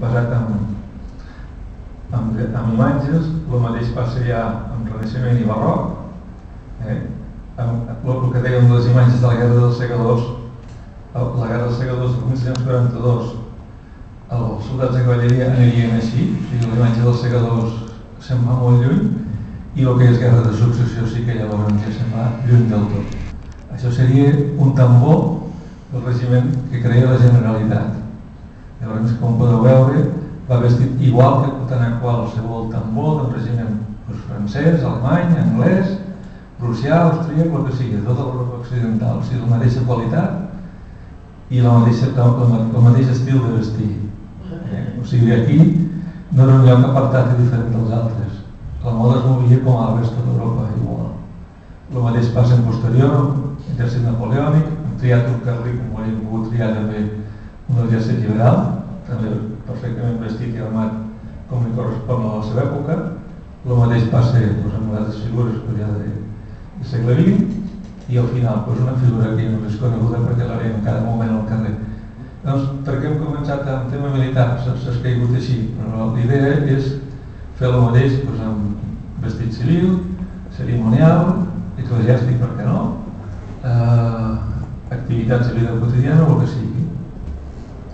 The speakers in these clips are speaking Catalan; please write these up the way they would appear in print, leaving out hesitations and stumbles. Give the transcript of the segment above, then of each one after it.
basat en imatges. El mateix passa ja amb Renaixement i Barroc. El que dèiem de les imatges de la Guerra dels Segadors, la Guerra dels Segadors del 1742, els soldats de cavalleria anirien així, o sigui, la imatge dels segadors se'n va molt lluny, i el que és Guerra de Successió sí que llavors ja se'n va lluny del tot. Això seria un tambor del regiment que creia la Generalitat. Llavors, com podeu veure, va vestit igual que pot anar qualsevol tambor del regiment francès, alemany, anglès, prussià, austríac, el que sigui, tota l'Europa occidental, o sigui, la mateixa qualitat i el mateix estil de vestir. O sigui, aquí no era un lloc apartat i diferent dels altres. La moda es movia com a la resta d'Europa, igual. El mateix passa en posterior, exèrcit napoleònic, hem triat un carlí com ho hem pogut triar també un exèrcit liberal, també perfectament vestit i armat com li correspon a la seva època. El mateix passa amb altres figures del segle XX, i al final una figura que no és coneguda perquè la veiem cada moment al carrer. Doncs, per què hem començat amb tema militar? S'ha caigut així, però l'idea és fer el mateix amb vestit civil, cerimonial, eclesiàstic, per què no, activitats de vida quotidiana o el que sigui.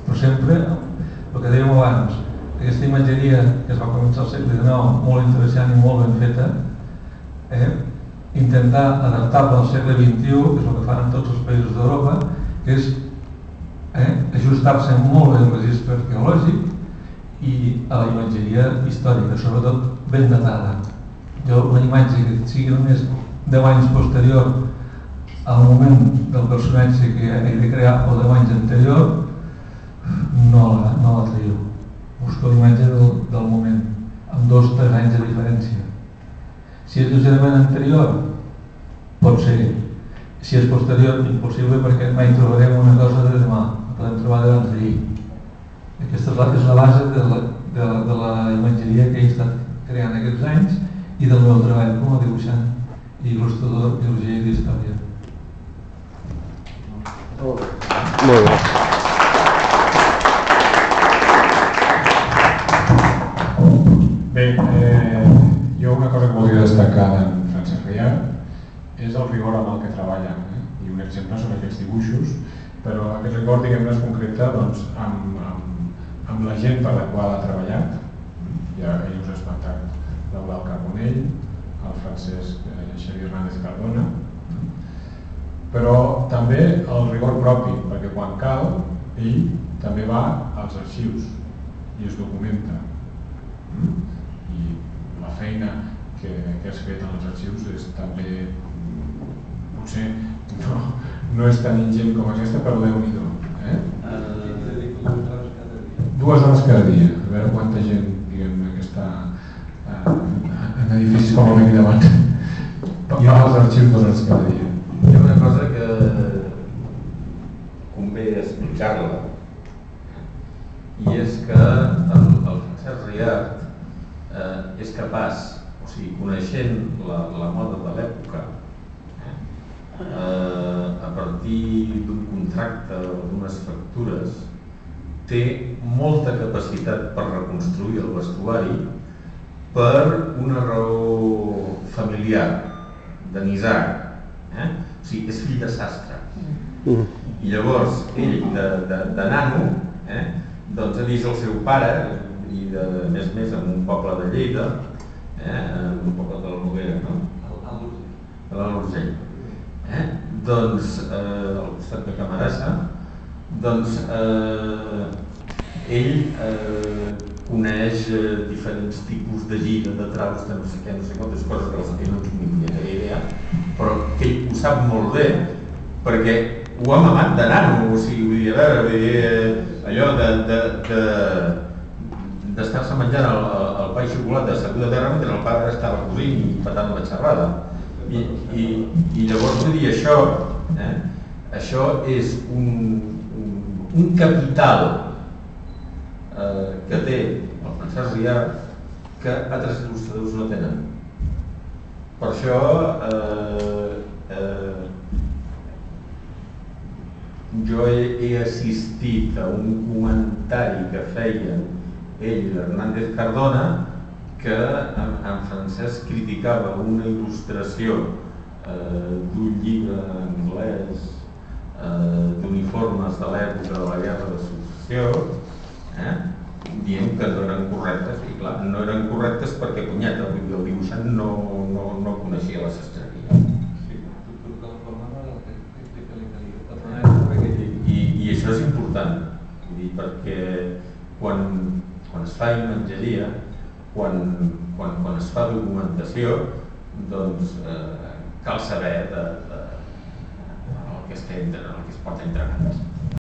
Però sempre, el que dèiem abans, aquesta imatgeria que es va començar al segle XIX, molt interessant i molt ben feta, intentar adaptar-la al segle XXI, que és el que fan en tots els països d'Europa, que és ajustar-se molt bé al registre arqueològic i a la imatgeria històrica, sobretot ben datada. Jo, una imatge que sigui només 10 anys posterior al moment del personatge que he de crear o 10 anys anterior, no la teniu. Busco l'imatge del moment, amb 2 o 3 anys de diferència. Si és lleugerament anterior, pot ser. Si és posterior, impossible, perquè mai trobarem una cosa de demà, la podem trobar de l'altre d'ahir. Aquesta és la base de la imatgeria que he estat creant aquests anys i del meu treball com a dibuixant i il·lustrador d'arqueologia i d'història. Molt bé. Bé, jo una cosa que voldria destacar d'en Francesc Riart és el rigor amb el que treballa, i un exemple són aquests dibuixos, però aquest rigor, diguem-ne, es concreta amb la gent per la qual ha treballat. Ja ell us ha esmentat l'Eudald Carbonell, el Francesc Xavier Hernández Cardona, però també el rigor propi, perquè quan cal, ell també va als arxius i es documenta. I la feina que has fet en els arxius és també, potser no és tan ingent com aquesta, però Déu-n'hi-do. 2 hores cada dia, a veure quanta gent, diguem-ne, que està en edificis com el d'aquí davant. I als arxius 2 hores cada dia. Hi ha una cosa que convé explicar-la, i és que el Francesc Riart és capaç, o sigui, coneixent la moda de l'època, a partir d'un contracte o d'unes factures, té molta capacitat per reconstruir el vestuari per una raó familiar, de nisar. O sigui, és fill de sastre. I llavors, ell, de nano, doncs ha vist el seu pare, i a més en un poble de Lleida, en un poble de la Noguera, no? A l'Alt Urgell. Doncs, al costat de Camarasa, doncs ell coneix diferents tipus de gira, de traus, de no sé què, no sé quantes coses que ell no tinc ni idea, però que ell ho sap molt bé, perquè ho ha mamat de nano, o sigui, vull dir, a veure, allò d'estar-se menjant el pa i xocolata assegut a terra mentre el pare estava cosint i patant la xerrada. I llavors vull dir, això és un capital que té el Francesc Riart que altres il·lustradors no tenen. Per això jo he assistit a un comentari que feien ell, Hernández Cardona, que en francès criticava una il·lustració d'un llibre anglès d'uniformes de l'època de la Guerra de Successió, dient que no eren correctes, i clar, no eren correctes perquè, punyeta, el dibuixant no coneixia la sastreria. I això és important, perquè quan es fa imatgeria, quan es fa documentació, doncs cal saber el que es porta entre mans.